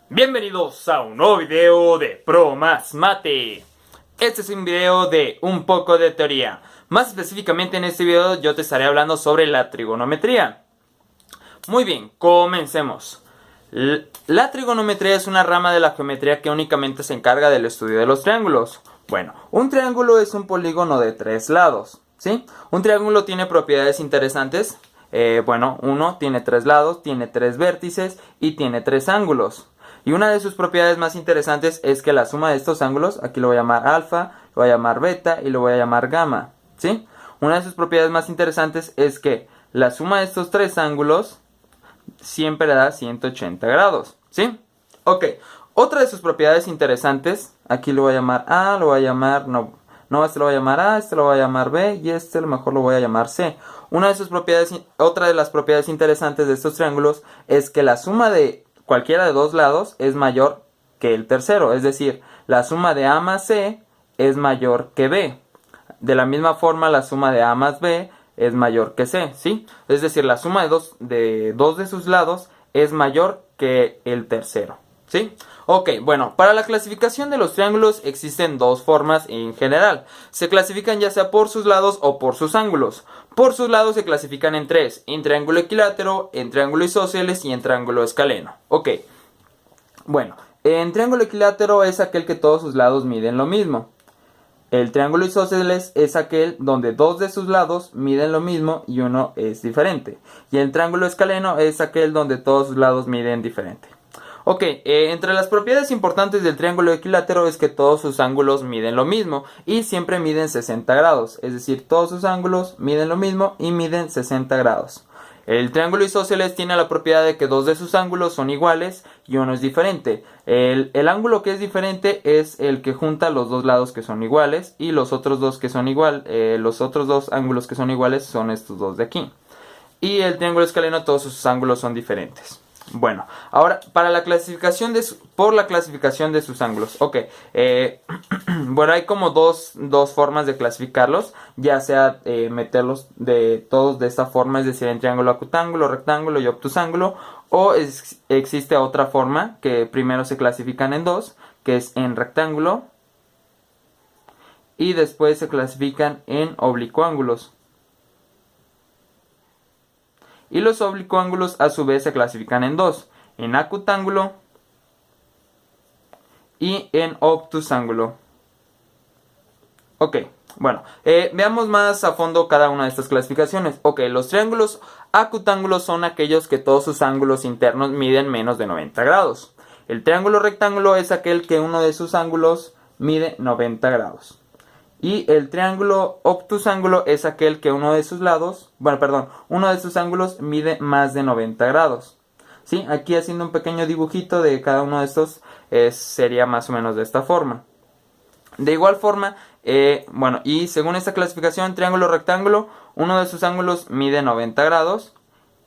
Bienvenidos a un nuevo video de Pro Más Mate. Este es un video de un poco de teoría. Más específicamente en este video yo te estaré hablando sobre la trigonometría. Muy bien, comencemos. La trigonometría es una rama de la geometría que únicamente se encarga del estudio de los triángulos. Bueno, un triángulo es un polígono de 3 lados, ¿sí? Un triángulo tiene propiedades interesantes. Uno tiene 3 lados, tiene 3 vértices y tiene 3 ángulos. Y una de sus propiedades más interesantes es que la suma de estos ángulos, aquí lo voy a llamar alfa, lo voy a llamar beta y lo voy a llamar gamma, ¿sí? Una de sus propiedades más interesantes es que la suma de estos 3 ángulos siempre da 180 grados, ¿sí? Ok, otra de sus propiedades interesantes, aquí lo voy a llamar A, lo voy a llamar, este lo voy a llamar A, este lo voy a llamar B y este a lo mejor lo voy a llamar C. Otra de las propiedades interesantes de estos triángulos es que la suma de cualquiera de dos lados es mayor que el tercero, es decir, la suma de A más C es mayor que B. De la misma forma, la suma de A más B es mayor que C, ¿sí? Es decir, la suma de dos de sus lados es mayor que el tercero, ¿sí? Ok, bueno, para la clasificación de los triángulos existen dos formas en general. Se clasifican ya sea por sus lados o por sus ángulos. Por sus lados se clasifican en tres: en triángulo equilátero, en triángulo isósceles y en triángulo escaleno. Ok, bueno, en triángulo equilátero es aquel que todos sus lados miden lo mismo. El triángulo isósceles es aquel donde dos de sus lados miden lo mismo y uno es diferente. Y el triángulo escaleno es aquel donde todos sus lados miden diferente. Ok, entre las propiedades importantes del triángulo equilátero es que todos sus ángulos miden lo mismo y siempre miden 60 grados. Es decir, todos sus ángulos miden lo mismo y miden 60 grados. El triángulo isósceles tiene la propiedad de que dos de sus ángulos son iguales y uno es diferente. El ángulo que es diferente es el que junta los dos lados que son iguales y los otros dos ángulos que son iguales son estos dos de aquí. Y el triángulo escaleno, todos sus ángulos son diferentes. Bueno, ahora para la clasificación por la clasificación de sus ángulos. Ok, bueno, hay como dos formas de clasificarlos, ya sea meterlos todos de esta forma, es decir, en triángulo, acutángulo, rectángulo y obtusángulo, o existe otra forma que primero se clasifican en dos, que es en rectángulo y después se clasifican en oblicuángulos. Y los oblicuángulos a su vez se clasifican en dos: en acutángulo y en obtusángulo. Ok, bueno, veamos más a fondo cada una de estas clasificaciones. Ok, los triángulos acutángulos son aquellos que todos sus ángulos internos miden menos de 90 grados. El triángulo rectángulo es aquel que uno de sus ángulos mide 90 grados. Y el triángulo obtusángulo es aquel que uno de sus ángulos mide más de 90 grados. ¿Sí? Aquí haciendo un pequeño dibujito de cada uno de estos, sería más o menos de esta forma. De igual forma, y según esta clasificación, triángulo rectángulo, uno de sus ángulos mide 90 grados.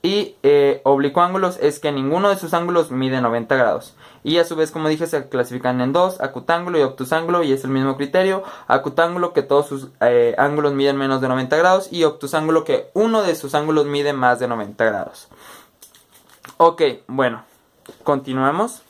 Y oblicuángulos es que ninguno de sus ángulos mide 90 grados. Y a su vez, como dije, se clasifican en dos: acutángulo y obtusángulo, y es el mismo criterio. Acutángulo, que todos sus ángulos miden menos de 90 grados, y obtusángulo, que uno de sus ángulos mide más de 90 grados. Ok, bueno, continuamos.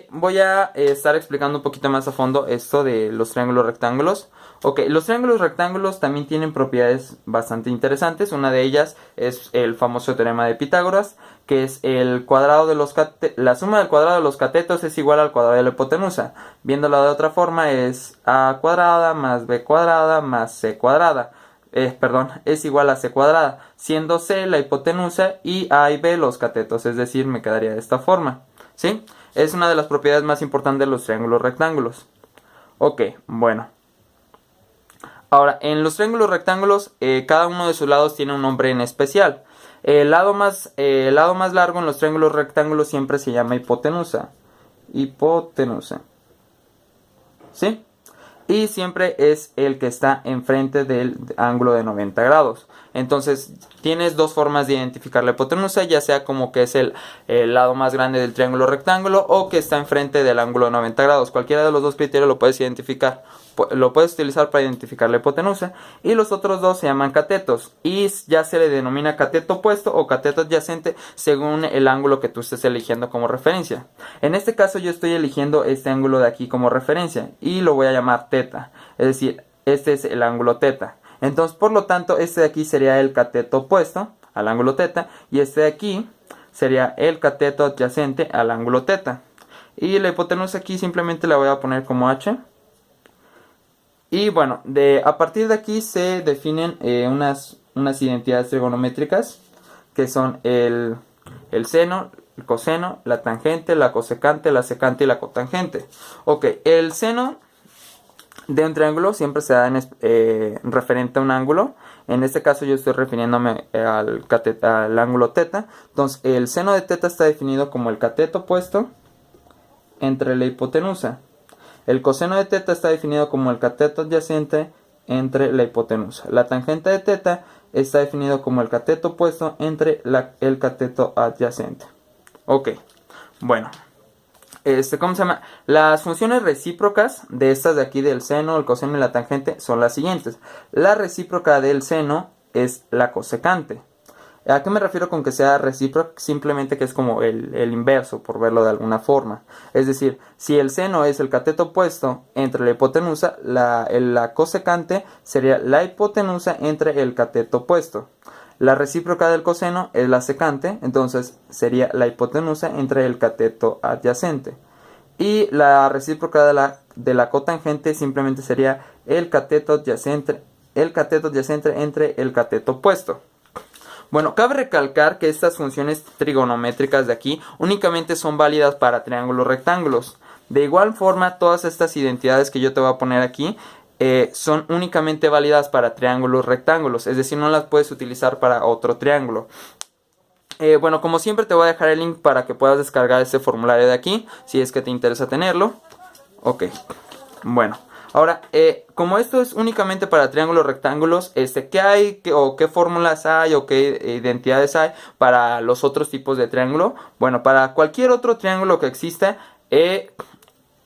Voy a estar explicando un poquito más a fondo esto de los triángulos rectángulos. Ok, los triángulos rectángulos también tienen propiedades bastante interesantes. Una de ellas es el famoso teorema de Pitágoras, que es la suma del cuadrado de los catetos es igual al cuadrado de la hipotenusa. Viéndolo de otra forma, es a cuadrada más b cuadrada más c cuadrada. Es igual a c cuadrada, siendo c la hipotenusa y a y b los catetos, es decir, me quedaría de esta forma, ¿sí? Es una de las propiedades más importantes de los triángulos rectángulos. Ok, bueno. Ahora, en los triángulos rectángulos, cada uno de sus lados tiene un nombre en especial. El lado más largo en los triángulos rectángulos siempre se llama hipotenusa. Hipotenusa. ¿Sí? Y siempre es el que está enfrente del ángulo de 90 grados. Entonces tienes dos formas de identificar la hipotenusa, ya sea como que es el lado más grande del triángulo rectángulo o que está enfrente del ángulo de 90 grados. Cualquiera de los dos criterios lo puedes identificar. Lo puedes utilizar para identificar la hipotenusa. Y los otros dos se llaman catetos. Y ya se le denomina cateto opuesto o cateto adyacente según el ángulo que tú estés eligiendo como referencia. En este caso yo estoy eligiendo este ángulo de aquí como referencia. Y lo voy a llamar teta. Es decir, este es el ángulo teta. Entonces, por lo tanto, este de aquí sería el cateto opuesto al ángulo teta. Y este de aquí sería el cateto adyacente al ángulo teta. Y la hipotenusa aquí simplemente la voy a poner como h. Y bueno, a partir de aquí se definen unas identidades trigonométricas que son el seno, el coseno, la tangente, la cosecante, la secante y la cotangente. Ok, el seno de un triángulo siempre se da referente a un ángulo. En este caso yo estoy refiriéndome al ángulo teta. Entonces el seno de teta está definido como el cateto opuesto entre la hipotenusa. El coseno de teta está definido como el cateto adyacente entre la hipotenusa. La tangente de teta está definido como el cateto opuesto entre el cateto adyacente. Ok, bueno. ¿Cómo se llama? Las funciones recíprocas de estas de aquí del seno, el coseno y la tangente son las siguientes. La recíproca del seno es la cosecante. ¿A qué me refiero con que sea recíproca? Simplemente que es como el inverso, por verlo de alguna forma. Es decir, si el seno es el cateto opuesto entre la hipotenusa, la cosecante sería la hipotenusa entre el cateto opuesto. La recíproca del coseno es la secante, entonces sería la hipotenusa entre el cateto adyacente. Y la recíproca de la cotangente simplemente sería el cateto adyacente entre el cateto opuesto. Bueno, cabe recalcar que estas funciones trigonométricas de aquí únicamente son válidas para triángulos rectángulos. De igual forma, todas estas identidades que yo te voy a poner aquí son únicamente válidas para triángulos rectángulos, es decir, no las puedes utilizar para otro triángulo. Bueno, como siempre te voy a dejar el link para que puedas descargar este formulario de aquí, si es que te interesa tenerlo. Ok, bueno. Ahora, como esto es únicamente para triángulos rectángulos, ¿qué hay o qué fórmulas hay o qué identidades hay para los otros tipos de triángulo? Bueno, para cualquier otro triángulo que exista,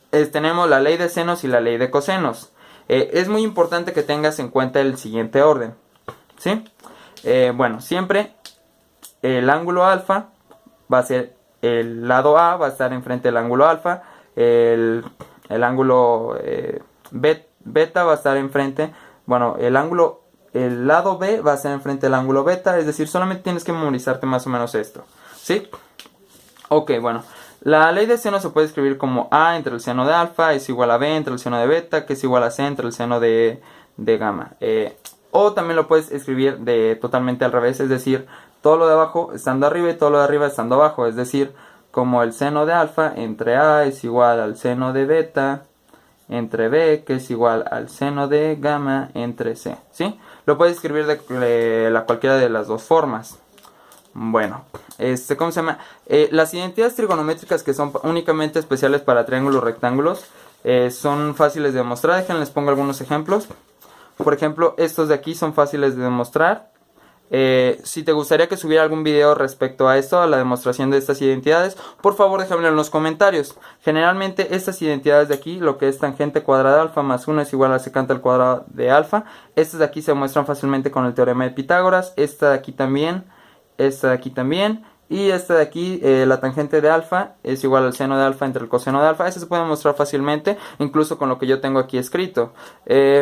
tenemos la ley de senos y la ley de cosenos. Es muy importante que tengas en cuenta el siguiente orden, ¿sí? Bueno, siempre el ángulo alfa va a ser el lado A, va a estar enfrente del ángulo alfa, el ángulo beta va a estar enfrente, bueno, el lado B va a estar enfrente del ángulo beta, es decir, solamente tienes que memorizarte más o menos esto, ¿sí? Ok, bueno, la ley de seno se puede escribir como A entre el seno de alfa es igual a B entre el seno de beta, que es igual a C entre el seno de gamma. O también lo puedes escribir totalmente al revés, es decir, todo lo de abajo estando arriba y todo lo de arriba estando abajo, es decir, como el seno de alfa entre A es igual al seno de beta entre B, que es igual al seno de gamma entre C, ¿sí? Lo puedes escribir de cualquiera de las dos formas. Bueno, ¿cómo se llama? Las identidades trigonométricas que son únicamente especiales para triángulos rectángulos son fáciles de demostrar. Déjenles pongo algunos ejemplos. Por ejemplo, estos de aquí son fáciles de demostrar. Si te gustaría que subiera algún video respecto a esto, a la demostración de estas identidades, por favor déjamelo en los comentarios. Generalmente estas identidades de aquí, lo que es tangente cuadrada de alfa más 1 es igual a secante al cuadrado de alfa. Estas de aquí se muestran fácilmente con el teorema de Pitágoras. Esta de aquí también, esta de aquí también. Y esta de aquí, la tangente de alfa es igual al seno de alfa entre el coseno de alfa. Eso se puede mostrar fácilmente, incluso con lo que yo tengo aquí escrito.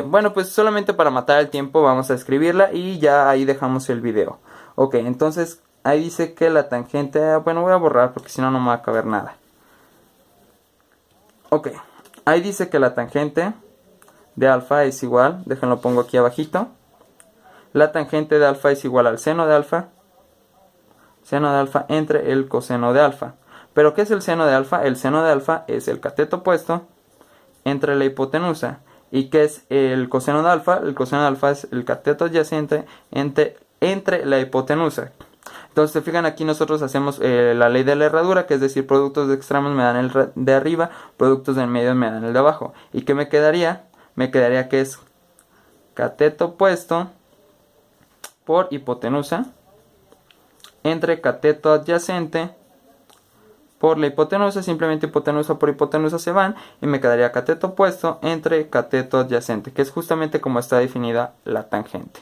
Bueno, pues solamente para matar el tiempo vamos a escribirla y ya ahí dejamos el video. Ok, entonces ahí dice que la tangente... Bueno, voy a borrar porque si no, no me va a caber nada. Ok, ahí dice que la tangente de alfa es igual... Déjenlo pongo aquí abajito. La tangente de alfa es igual al seno de alfa. Seno de alfa entre el coseno de alfa. ¿Pero qué es el seno de alfa? El seno de alfa es el cateto opuesto entre la hipotenusa. ¿Y qué es el coseno de alfa? El coseno de alfa es el cateto adyacente entre la hipotenusa. Entonces, se fijan, aquí nosotros hacemos la ley de la herradura, que es decir, productos de extremos me dan el de arriba, productos del medio me dan el de abajo. ¿Y qué me quedaría? Me quedaría que es cateto opuesto por hipotenusa entre cateto adyacente por la hipotenusa. Simplemente hipotenusa por hipotenusa se van y me quedaría cateto opuesto entre cateto adyacente, que es justamente como está definida la tangente.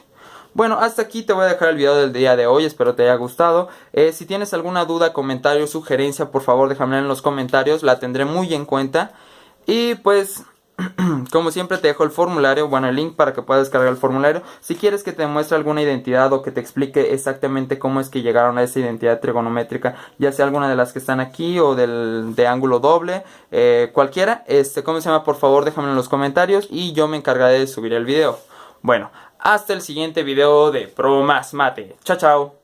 Bueno, hasta aquí te voy a dejar el video del día de hoy, espero te haya gustado. Si tienes alguna duda, comentario, sugerencia, por favor déjamela en los comentarios, la tendré muy en cuenta. Y pues, como siempre te dejo el formulario, bueno, el link para que puedas descargar el formulario. Si quieres que te muestre alguna identidad o que te explique exactamente cómo es que llegaron a esa identidad trigonométrica, ya sea alguna de las que están aquí o de ángulo doble, cualquiera, ¿cómo se llama? Por favor déjamelo en los comentarios y yo me encargaré de subir el video. Bueno, hasta el siguiente video de Pro Más Mate. Chao, chao.